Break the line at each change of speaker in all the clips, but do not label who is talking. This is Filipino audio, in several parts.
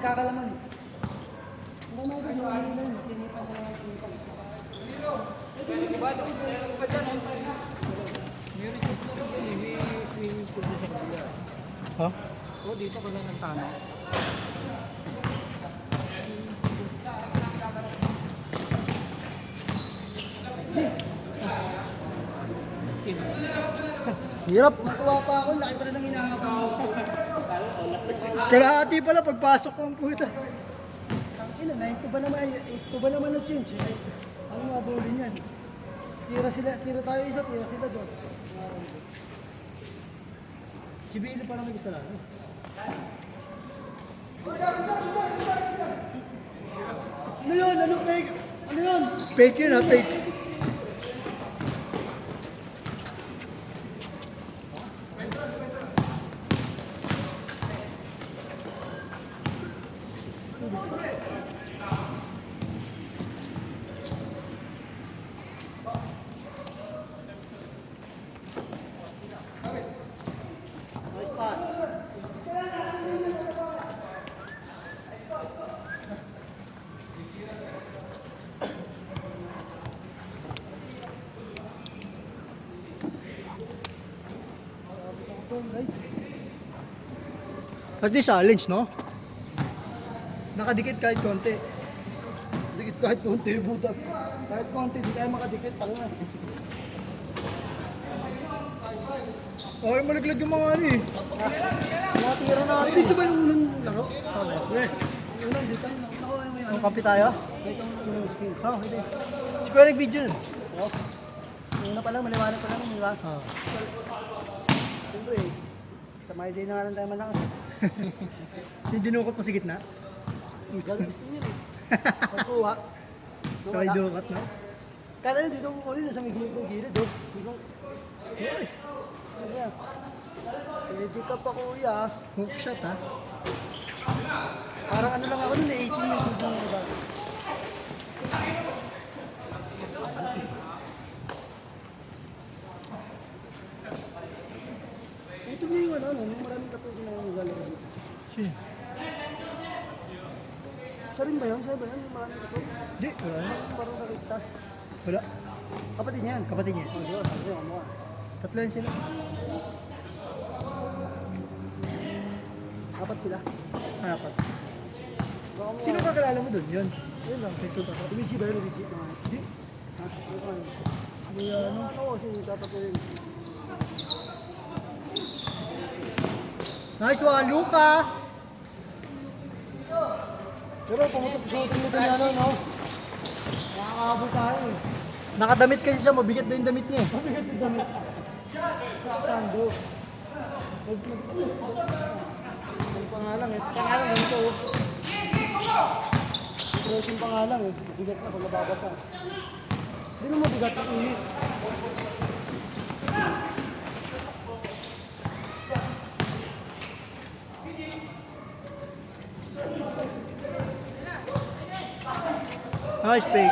magkakalaman. Ang mga gusto mo nila yun. Tinipan ko lang.
Ba dyan, on time na. May resort na rin yun eh. May swimming pool sa kabila.
Ha?
Oo, dito ka lang ng tano. Skin.
Hirap.
Natuwa pa ako, laki pa rin ng hinahabol mo.
Kalahati pala pagpasok ko ang puta.
Ang ina, 9 to ba naman na-change eh. Ano mga bowling yan? Tira tayo isa, tira sila dos.
Si Billy parang may isa lang.
Ano yun? Ano fake? Ano yun?
Fake yun ha, fake.
Nice pass. Guys.
At least challenge, no? Nakadikit kahit konti.
Dikit kahit konti, budak. Kahit konti, di tayo makadikit. Tanga.
Okay, malaglag yung mga ano eh.
Natira na. Ay, dito ba yung unang laro? Unang, di tayo. Nakuha mo yan.
Ang kape tayo?
Dito ang unang spin.
Oo, hindi. Si Kuya nag-video nun.
Una pa lang, maliwanag pa lang, di ba?
Oo.
Siyempre eh. Sa my day na nga lang tayo malakas.
Yung dinukot mo sa gitna.
Galing spin yun eh. Pagkuha.
So ay dukat, no?
Kala nyo dito ko ulit sa may gilid oh. Sino? Kuya. Ready ka pa kuya.
Hook shot, ha?
Parang ano lang ako nun, 18 years old lang ako. Ito na yung ano, yung maraming katulad na naglalaro dito.
Sino?
Siya rin ba yun? Siya ba yun? Yung maraming katulad?
Di, wala na.
Parang nakista.
Wala.
Kapatid niya yan.
Kapatid niya.
Oh, di ba? Sabi ko mo.
Tatlo yun sila.
Apat sila.
Apat.
Baka mo.
Sino kakilala mo dun? Yun. Yun lang. May tutok.
Luigi ba yun? Luigi?
Di.
Ha? Ano?
Kuya, ano?
Ano kasi tatapin?
Nice one, Luka!
Pero pumutok shooting nito ni ano, no? Nakakahabol tayo eh.
Nakadamit kasi siya, mabigat na yung damit niya eh.
Mabigat yung damit. Sando. Ang pangalan eh. Pangalan ganito oh. Pero yung pangalan eh. Mabigat na pag nababasa. Hindi mo mabigat ang init.
Nice pick.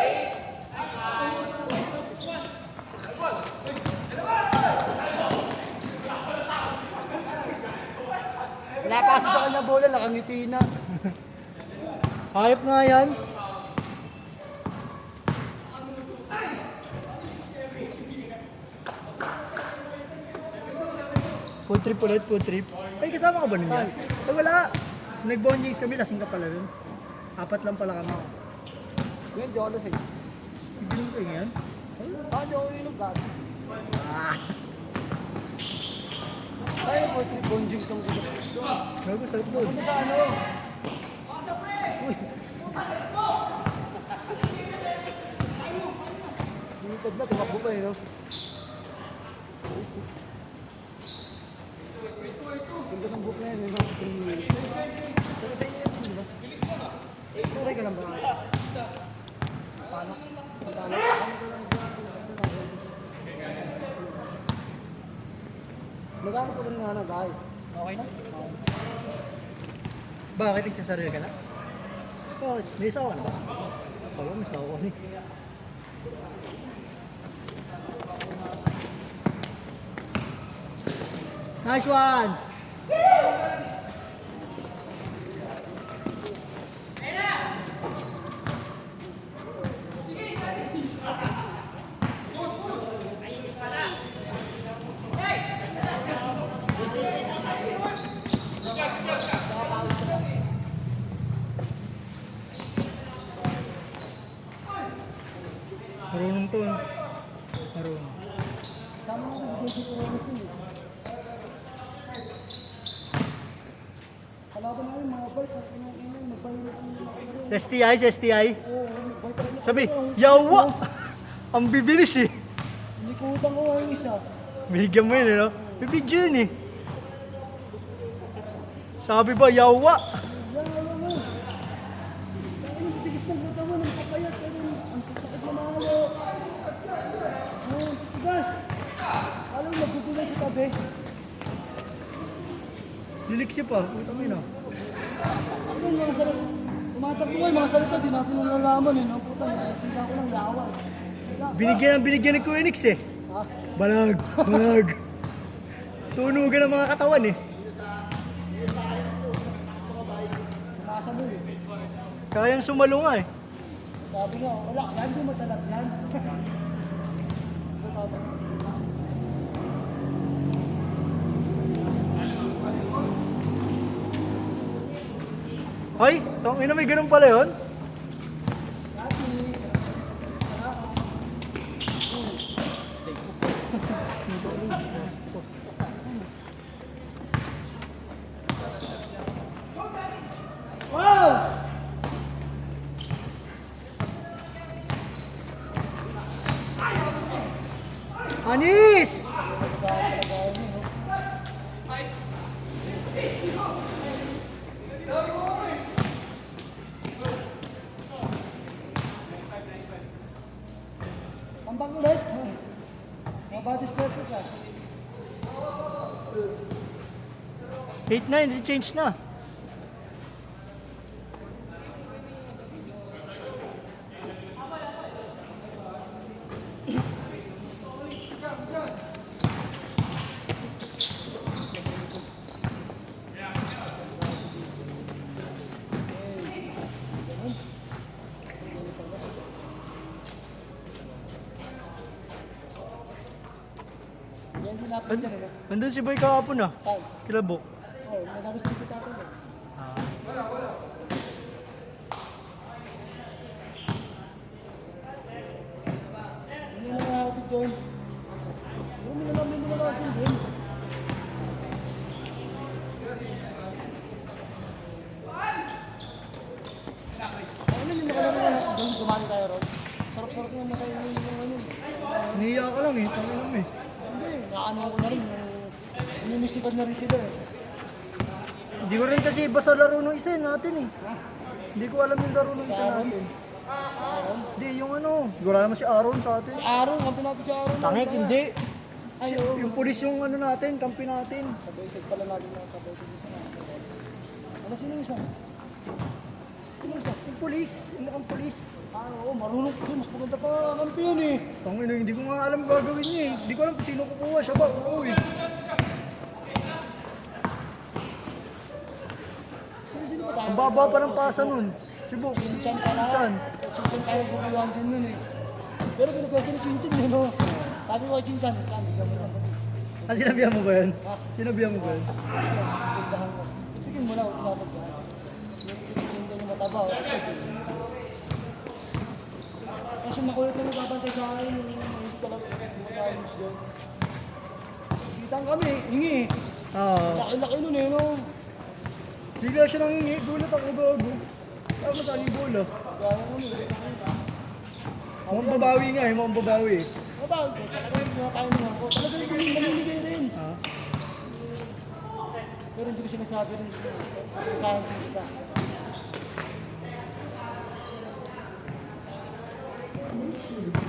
Wala pa kasi sa kanya bola, nakangiti na.
Hayop nga yan. Food trip ulit, food trip. Ay, kasama ka ba nun yan? Ay, wala. Nag-bondings kami, lasing ka pala rin. Apat lang pala kami.
Ngayon, di ako lasing.
Ibinom ko yun yan?
Ah, di ako inom gabi.
Ah!
Kaya po, trip bonjing sa mga.
Gago, sarap doon.
Ano sa ano? Lumipad na, tumakbo pa eh, no? Ganda ng book na yan, eh, no? Pero sa inyo yun, di ba? Turay ka lang ba? Paano? Paano? Magkano ko rin nga na, guys?
Okay na?
Bakit nagsasarili ka na? Oh, may isawa na ba? Palo, may isawa ko ni. Nice one! Sa STI, sa STI. Sabi, yawa! Ang bibilis eh.
Nikutan ko nga yung isa.
Bigyan mo yun, no? Bibidyo yun eh. Sabi ba, yawa?
Yawa mo. Ang tigas ng mata mo, ng papayat. Ang sasakit na mahalo. Tigas. Alam mo, nagugulay sa tabi.
Liliksi pa. Puta mo yun ah.
Ano yung mga salita? Tumatakbo nga yung mga salita, di natin nalalaman eh. No? Puta, natinda ko ng yawa.
Binigyan ni Kuya Nix eh.
Ha?
Balag, balag. Tunugan ng mga katawan eh.
Nasa mo eh.
Kayang sumalo nga eh.
Sabi nga, wala, yan di matalag yan.
Ay, tangina may ganun pala yun?
Wow!
Anis!
Ambang ulit. Mga body's perfect yan.
8-9, i-change na.
Yan din natin dyan eh.
Nandun si Boy kahapon ah.
Saan?
Kilabok.
Oh, nalabas din si tatay eh. Hindi na nakahapit dyan. Hindi na namin nalasin dyan. Ano yung nakalaro na natin doon? Dumali tayo ron. Sarap-sarap yung masaya yung ano.
Niya ka lang eh. Tangina mo eh.
Hindi, naano ko na rin. Minisikat na rin sila eh.
Hindi ko rin kasi basta laro nung isa natin eh. Hindi ko alam yung laro nung isa
Aaron?
natin. Hindi, yung ano. Hindi ko alam naman si Aaron sa atin.
Si Aaron, kampi natin si Aaron.
Tangik, hindi.
Ay,
Si-
oo.
yung pulis yung ano natin, kampi natin.
Sabay set pala natin na sabay set dito na. Ano sino yung isa? Sino yung isa?
Yung pulis, yung mukhang pulis.
Ah, oo, marunong ko. Mas maganda pa kampi yun eh.
Tangina, hindi ko nga alam gagawin niya eh. Hindi ko alam kung sino kukuha siya ba. Oo eh.
Sino ba tayo?
Ang baba pa ng pasa nun. Si Box.
Chinchan pala.
Chan.
Chinchan tayo guguluhan din yun eh. Pero pinapwesto ni Chinchan eh, no? Sabi ko kay Chinchan, Chan, bigyan mo lang.
Ah, sinabihan mo ba yan? Sinabihan mo ba yan?
Sigundahan ko. Itigin mo na kung sasadyahan. Yung Chinchan yung mataba. Kasi makulit na magbabantay sa akin. Hindi talaga mag-ayos doon. Kitang kami, hingi eh.
Oo.
Laki-laki nun eh, no?
Bigla siya nang hingi. Gulat ako gago. Tama sa aking bola.
Kaya ano eh.
Mukhang babawi nga eh. Mukhang babawi eh.
Ano ba? Talaga yung pinakain niya ako. Talaga yung namimigay rin.
Ah.
Pero hindi ko sinasabi rin. Sa akin kung kita.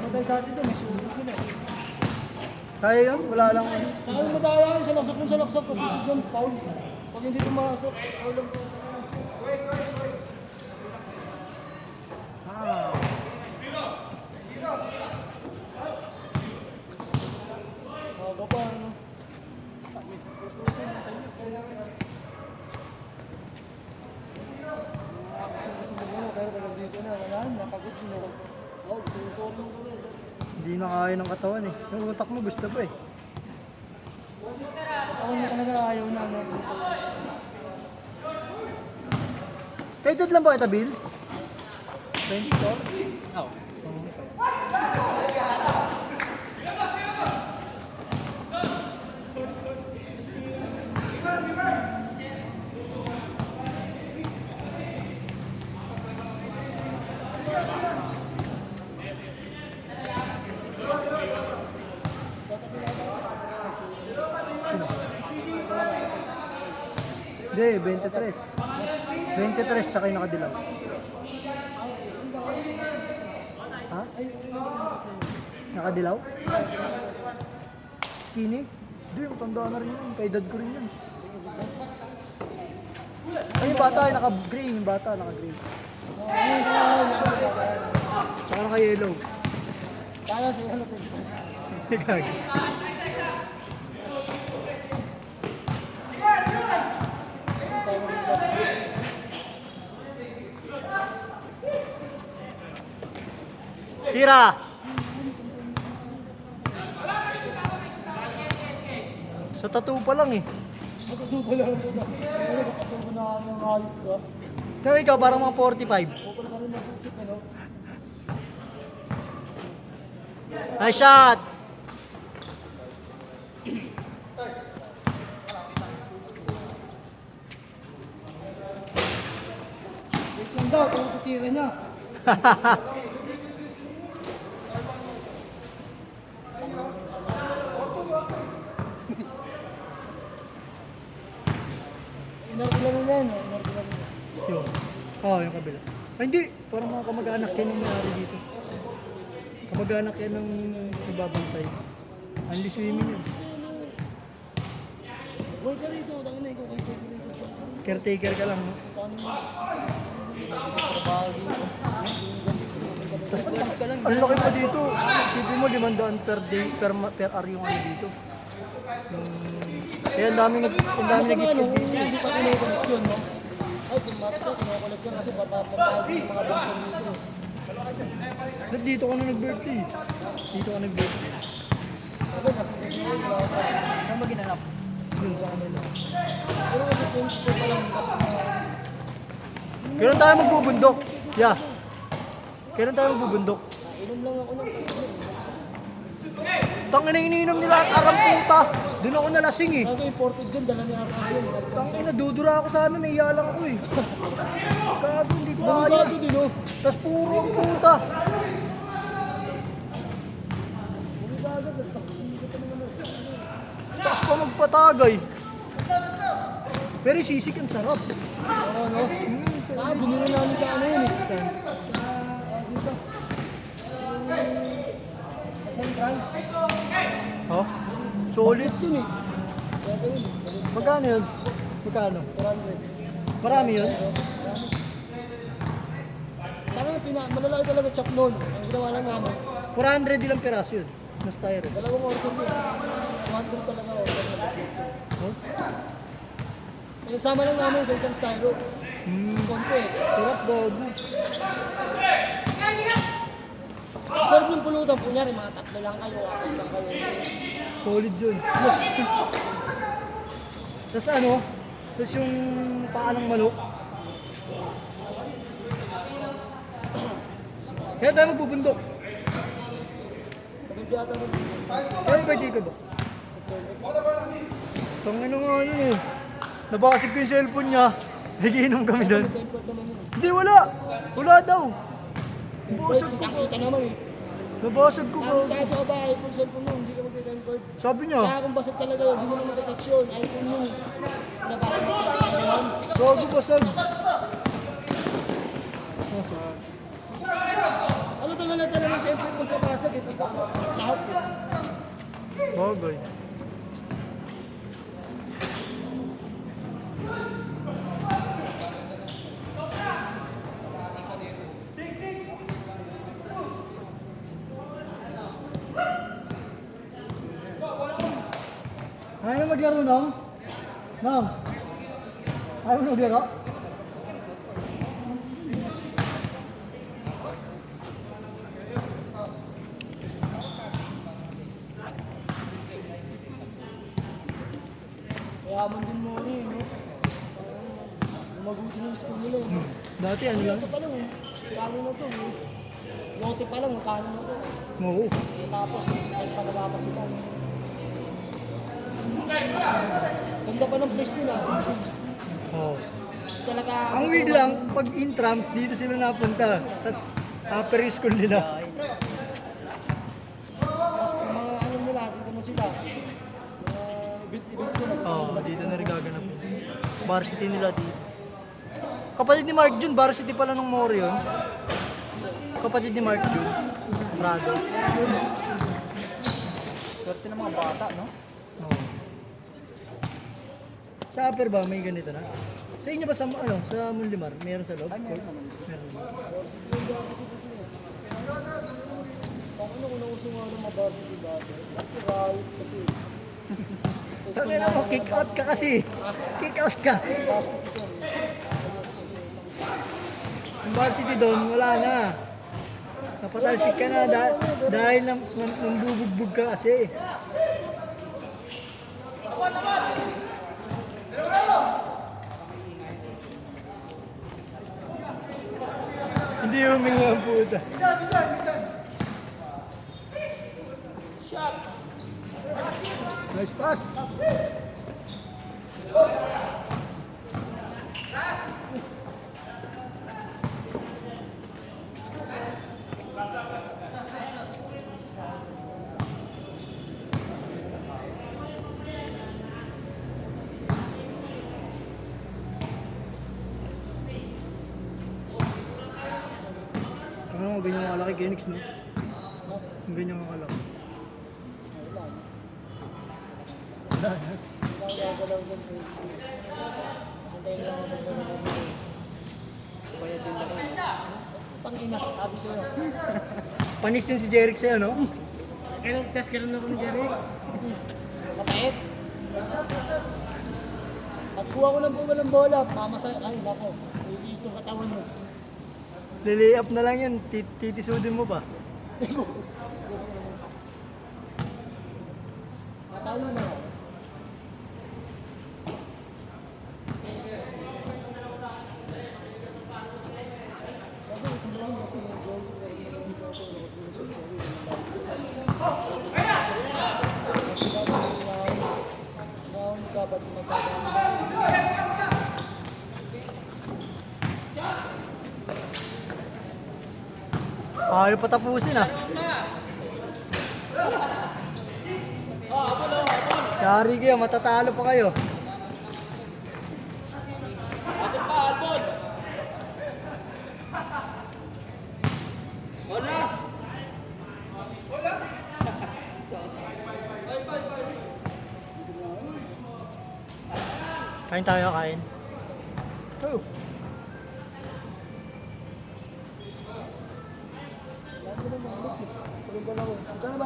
Matay sa atin to, may sulit sila.
Kaya yun? Wala lang.
Saka yung madaya yun, salaksak ng salaksak, tapos bigyan foul. Pag hindi pumasok, foul lang.
Ah.
Aga pa, ano? Pero pag nandito na, wala, nakagod sinurog. Oh, sinusorry mo ko rin.
Hindi na kaya ng katawan eh. Yung utak mo gusto pa eh.
Ako mo talaga ayaw na, no?
Kahit doon lang ba kita, Bill? 24?
Oo.
Hindi, 23. 23 tsaka yung nakadilaw. Ha? Nakadilaw? Skinny? Hindi, matanda na rin yun. Kaedad ko rin yun. Ay, yung bata ay naka-gray. Yung bata naka-gray. Tsaka naka-yellow.
Kaya siya ano to.
Gagi. Tira! Sa tattoo pa lang eh.
Ito pala ito na. Pero sa tatlong ko na ng hayop ka.
Pero ikaw parang mga 45.
Huwag ko na rin nag-usip ano.
Nice shot!
Wait lang daw, kung tutira niya. Inarkilan mo yan, inarkilan mo.
Yun. Oo, yung kabila. Ay, hindi. Parang mga kamag-anak yan yung nangyari dito. Kamag-anak yan ng nagbabantay. Only swimming yun.
Boy ka rito, tangin na ikaw kayo rito.
Caretaker ka lang, no? Tapos, ang laki pa dito. Isipin mo, 500 per day, per hour yung ano dito. Kaya ang daming nag-skip dito.
Hindi pa kinukulit yun, no? Ay, kung matataw, kinukulit yun kasi papapapawag yung mga version dito.
Dito ka na nag-birthday. Dito ka nag-birthday.
Ako, kasi gusto ko yung
Ano ba ginanap?
Dun sa kanila.
pero kasi 24 pa lang kasi
Kailan tayo magbubundok? Yeah. Kailan tayo magbubundok?
inom lang ako ng
Tangina iniinom nila at arang puta. Doon ako nalasing eh.
Ako imported dyan, dala niya ako yun.
Tangina, dudura ako sa amin, naiya lang ako eh. Gago, hindi ko kaya.
Bago din, no?
Tapos puro ang puta.
Hindi bago, tapos hindi ko pa naman.
Tapos pa magpatagay. Pero yung sisig ang sarap.
Oo, no? Binili namin sa ano yun, eh. Sa, dito. Sa Central.
Ha? Solid.
Yun, eh. Kaya yun,
Magkano yun? Magkano?
400.
Marami yun?
Malalaki talaga chop noon. Ang ginawa lang namin,
400 ilang peraso yun. Na styro.
dalawang order yun. 200 talaga order na.
Huh?
Nagsama lang namin sa isang styro. Sa konti eh.
Sarap, gago.
Sarap yung pulutan po niya rin, mga 3 lang kayo, 4 lang kayo.
Solid yun. Tapos ano? Tapos yung paa ng manok. Kaya tayo magbubundok.
Pagbibiata mo.
Kaya birthday ko ba? Tangin nga ano eh. Nabasig ko yung cellphone niya. Nagiinom kami doon.
Tempered naman yun.
Hindi, wala. Wala daw. Nabasag ko.
Kita naman eh.
Nabasag ko.
Kahit ka ba iPhone cellphone mo, hindi ka mag-tempered.
Sabi niya,
Kaya kung basag talaga yun, hindi mo na mag-text yun. iPhone yun. Nabasa mo talaga yun.
gago basag.
Ano ito nga natin naman tempered pagkabasag eh. Lahat eh.
Bagay. Ayaw na maglaro, Nong? Nong? Ayaw na maglaro?
Mayaman din mo rin, no? Magutin yung school nila eh.
Dati ano lang?
Ito pa lang, kano na to eh. Lote pa lang, kano na to.
Oo.
Tapos, pagpapalaba sila. Ganda pa ng place nila, sinisibs.
Oo.
Talaga,
Ang weird lang, pag intrams, dito sila napunta. Tapos, Upper school nila.
Tapos yung mga ano nila, dito na sila. Ibit-ibit ko na.
Oo, dito na rin gaganap. Varsity nila dito. Kapatid ni Mark Jun, varsity pala ng Moro yun. Kapatid ni Mark Jun. Prado.
Swerte ng mga bata, no?
Oo. Sa upper ba, may ganito na? Sa inyo ba sa, ano, sa Munlimar? Meron sa loob?
Ay, meron naman.
Meron.
Pang ano kung nauso nga ng mga varsity dati. Nag-riot kasi.
Sabi na mo, kick out ka kasi. Kick out ka.
Varsity ko.
Yung varsity doon, wala na. Napatalsik ka na dahil nambubugbog ka kasi. Hindi huminga ang puta. Nice pass. Ano, ganyan ang kalaki Genix, no? Ang ganyan ang kalaki. Wala na.
Antayin lang ako ng
Kaya din na rin.
Tangina, sabi sa'yo.
Panis yun si Jeric sa'yo, no?
Test ka rin ako ni Jerry. Mapait. Nagkuha ko ng buwan ng bola. Mamasay. Ay, nako. Dito yung katawan mo.
Lilay up na lang yan, titisudin mo pa.
Matalo na ako. Sabi, ito lang kasi yung goal. Dapat
Ayaw patapusin, ah. Yari kayo, matatalo pa kayo. Kain tayo, kain. Oh.
Magkano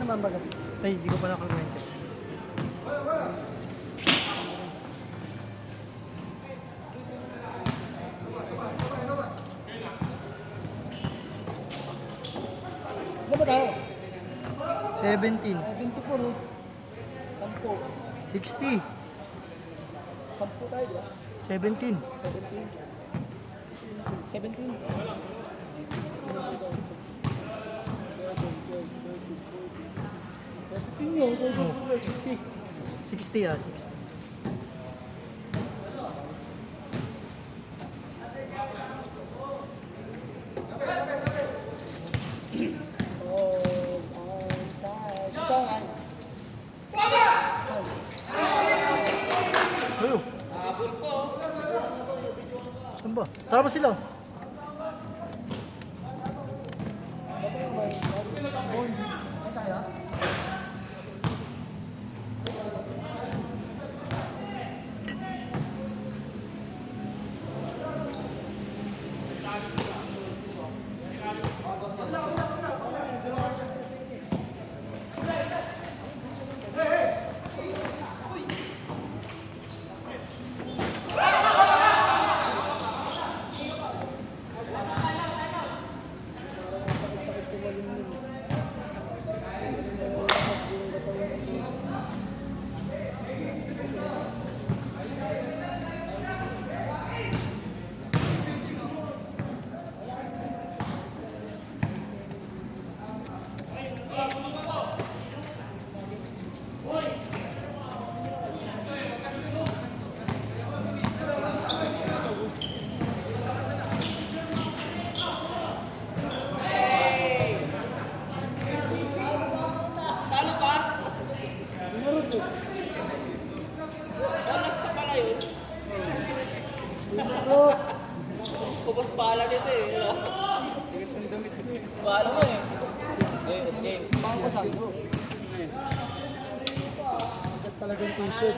ba ang bagat?
Ay, di ko pa nakakwento.
Ano ba tayo?
17.
24 oh. 10.
60.
10 tayo, di ba?
17.
17. 17 yun, 60.
60, ah, 60. Hello. Saan ba? Tara ba sila?
Bahala dito eh. Bahala mo eh. Okay.
Baka pasal mo. Agad talagang t-shirt.